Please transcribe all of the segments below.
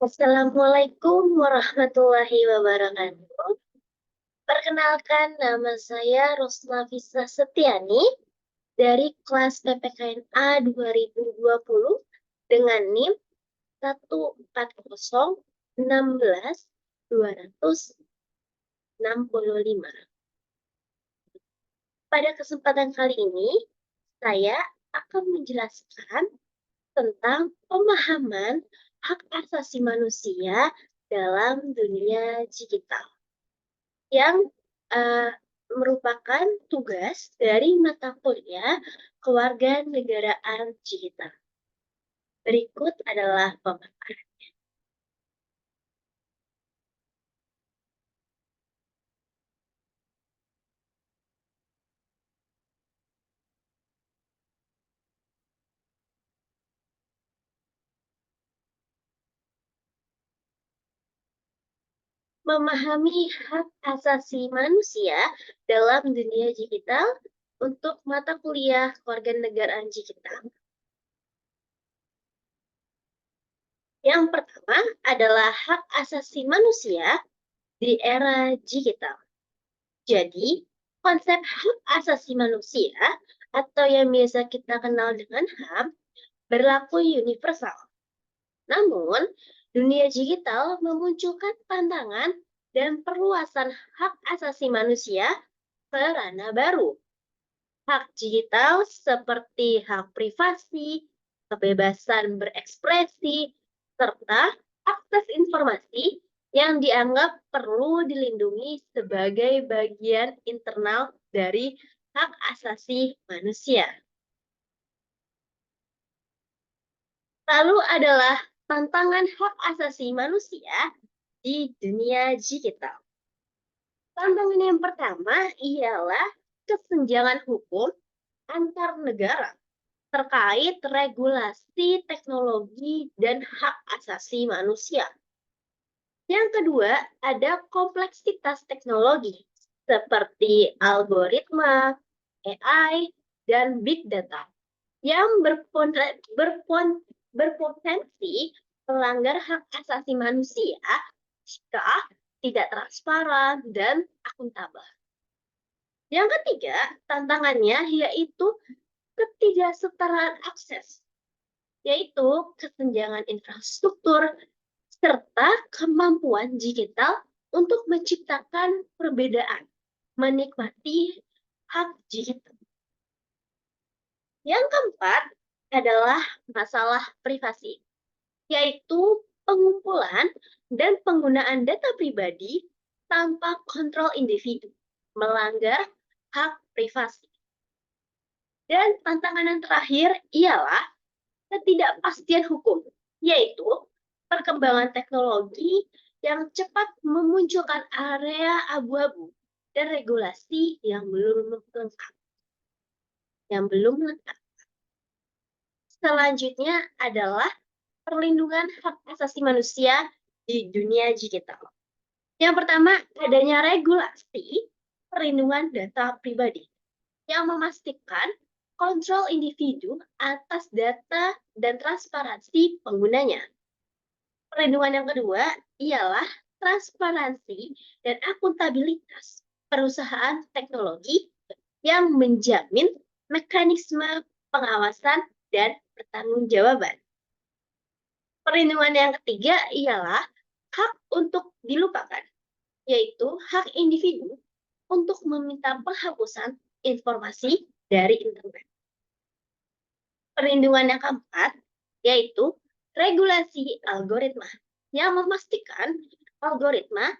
Assalamualaikum warahmatullahi wabarakatuh. Perkenalkan, nama saya Rosma Fisa Setiani dari kelas PPKN A 2020 dengan NIM 140161265. Pada kesempatan kali ini, saya akan menjelaskan tentang pemahaman hak asasi manusia dalam dunia digital yang merupakan tugas dari mata kuliah kewarganegaraan digital. Berikut adalah pemaparan. Memahami hak asasi manusia dalam dunia digital untuk mata kuliah kewarganegaraan digital. Yang pertama adalah hak asasi manusia di era digital. Jadi, konsep hak asasi manusia atau yang biasa kita kenal dengan HAM berlaku universal. Namun, dunia digital memunculkan tantangan dan perluasan hak asasi manusia ke ranah baru. Hak digital seperti hak privasi, kebebasan berekspresi, serta akses informasi yang dianggap perlu dilindungi sebagai bagian internal dari hak asasi manusia. Lalu adalah tantangan hak asasi manusia di dunia digital. Tantangan yang pertama ialah kesenjangan hukum antar negara terkait regulasi teknologi dan hak asasi manusia. Yang kedua, ada kompleksitas teknologi seperti algoritma, AI, dan big data yang berpotensi melanggar hak asasi manusia jika tidak transparan dan akuntabel. Yang ketiga, tantangannya yaitu ketidaksetaraan akses, yaitu kesenjangan infrastruktur serta kemampuan digital untuk menciptakan perbedaan, menikmati hak digital. Yang keempat adalah masalah privasi, yaitu pengumpulan dan penggunaan data pribadi tanpa kontrol individu, melanggar hak privasi. Dan tantangan yang terakhir ialah ketidakpastian hukum, yaitu perkembangan teknologi yang cepat memunculkan area abu-abu dan regulasi yang belum lengkap. Selanjutnya adalah perlindungan hak asasi manusia di dunia digital. Yang pertama, adanya regulasi perlindungan data pribadi yang memastikan kontrol individu atas data dan transparansi penggunanya. Perlindungan yang kedua ialah transparansi dan akuntabilitas perusahaan teknologi yang menjamin mekanisme pengawasan dan pertanggungjawaban. Perlindungan yang ketiga ialah hak untuk dilupakan, yaitu hak individu untuk meminta penghapusan informasi dari internet. Perlindungan yang keempat yaitu regulasi algoritma yang memastikan algoritma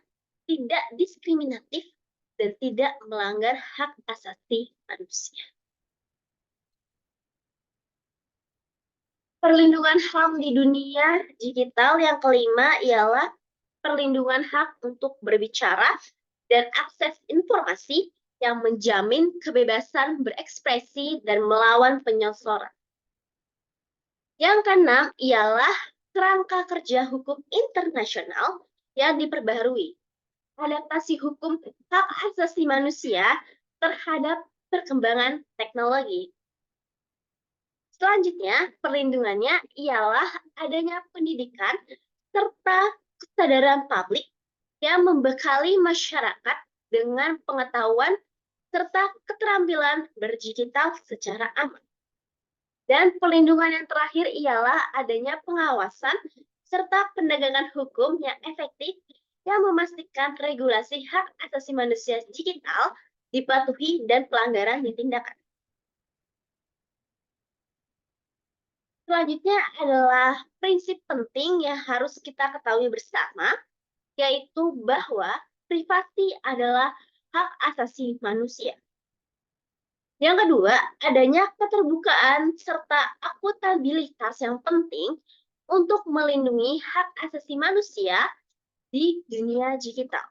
tidak diskriminatif dan tidak melanggar hak asasi manusia. Perlindungan HAM di dunia digital yang kelima ialah perlindungan hak untuk berbicara dan akses informasi yang menjamin kebebasan berekspresi dan melawan penyensoran. Yang keenam ialah kerangka kerja hukum internasional yang diperbaharui, adaptasi hukum hak asasi manusia terhadap perkembangan teknologi. Selanjutnya, perlindungannya ialah adanya pendidikan serta kesadaran publik yang membekali masyarakat dengan pengetahuan serta keterampilan berdigital secara aman. Dan pelindungan yang terakhir ialah adanya pengawasan serta penegakan hukum yang efektif yang memastikan regulasi hak asasi manusia digital dipatuhi dan pelanggaran ditindak. Selanjutnya adalah prinsip penting yang harus kita ketahui bersama, yaitu bahwa privasi adalah hak asasi manusia. Yang kedua, adanya keterbukaan serta akuntabilitas yang penting untuk melindungi hak asasi manusia di dunia digital.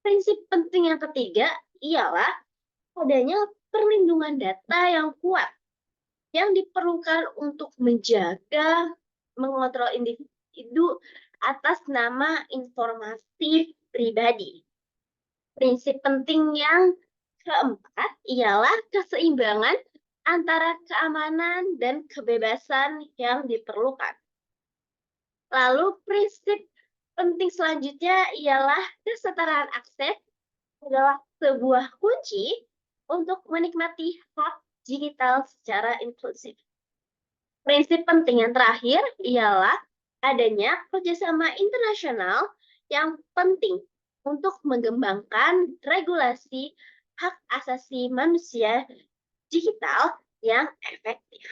Prinsip penting yang ketiga ialah adanya perlindungan data yang kuat yang diperlukan untuk menjaga, mengontrol individu atas nama informasi pribadi. Prinsip penting yang keempat ialah keseimbangan antara keamanan dan kebebasan yang diperlukan. Lalu prinsip penting selanjutnya ialah kesetaraan akses adalah sebuah kunci untuk menikmati hak digital secara inklusif. Prinsip penting yang terakhir ialah adanya kerjasama internasional yang penting untuk mengembangkan regulasi hak asasi manusia digital yang efektif.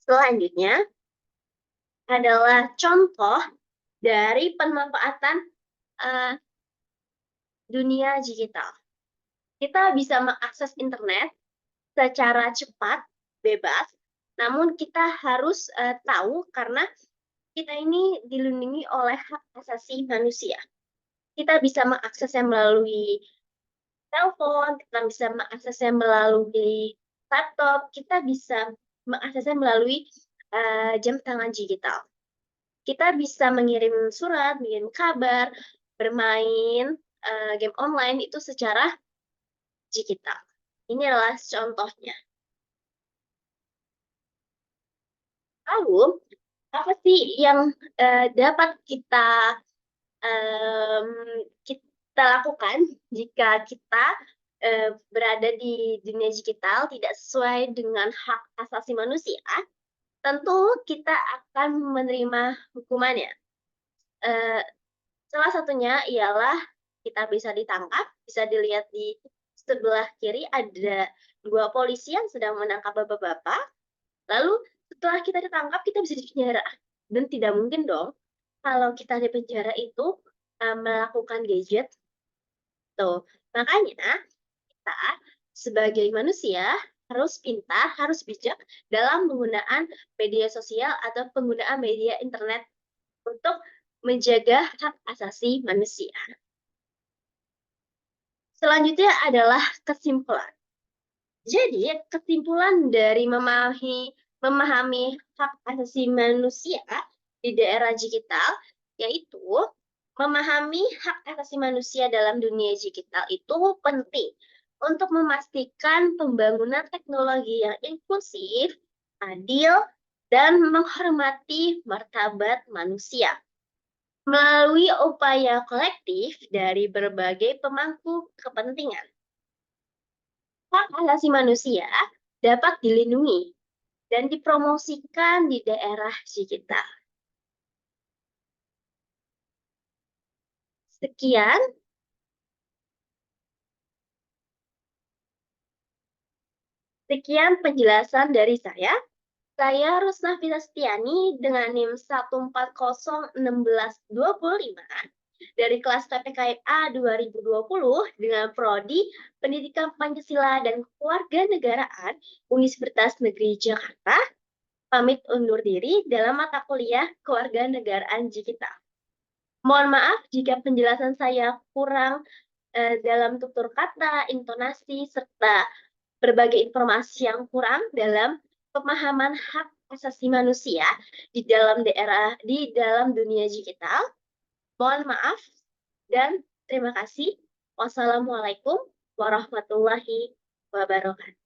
Selanjutnya adalah contoh dari pemanfaatan dunia digital. Kita bisa mengakses internet secara cepat, bebas, namun kita harus tahu karena kita ini dilindungi oleh hak asasi manusia. Kita bisa mengaksesnya melalui telepon, kita bisa mengaksesnya melalui laptop, kita bisa mengaksesnya melalui jam tangan digital. Kita bisa mengirim surat, mengirim kabar, bermain game online itu secara digital. Ini adalah contohnya. Lalu, apa sih yang dapat kita lakukan jika kita berada di dunia digital tidak sesuai dengan hak asasi manusia? Tentu kita akan menerima hukumannya. Salah satunya ialah kita bisa ditangkap, bisa dilihat di sebelah kiri ada 2 polisi yang sedang menangkap bapak-bapak. Lalu setelah kita ditangkap, kita bisa dipenjara. Dan tidak mungkin dong kalau kita di penjara itu melakukan gadget. Tuh, makanya kita sebagai manusia harus pintar, harus bijak dalam penggunaan media sosial atau penggunaan media internet untuk menjaga hak asasi manusia. Selanjutnya adalah kesimpulan. Jadi, kesimpulan dari memahami hak asasi manusia di daerah digital, yaitu memahami hak asasi manusia dalam dunia digital itu penting untuk memastikan pembangunan teknologi yang inklusif, adil, dan menghormati martabat manusia. Melalui upaya kolektif dari berbagai pemangku kepentingan, hak asasi manusia dapat dilindungi dan dipromosikan di daerah digital. Sekian penjelasan dari saya. Saya Rusna Fisastiani dengan NIM 1401625 dari kelas PPKMA 2020 dengan Prodi Pendidikan Pancasila dan Kewarganegaraan Universitas Negeri Jakarta. Pamit undur diri dalam mata kuliah Kewarganegaraan Digital. Mohon maaf jika penjelasan saya kurang dalam tutur kata, intonasi, serta berbagai informasi yang kurang dalam pemahaman hak asasi manusia di dalam dunia digital. Mohon maaf dan terima kasih. Wassalamualaikum warahmatullahi wabarakatuh.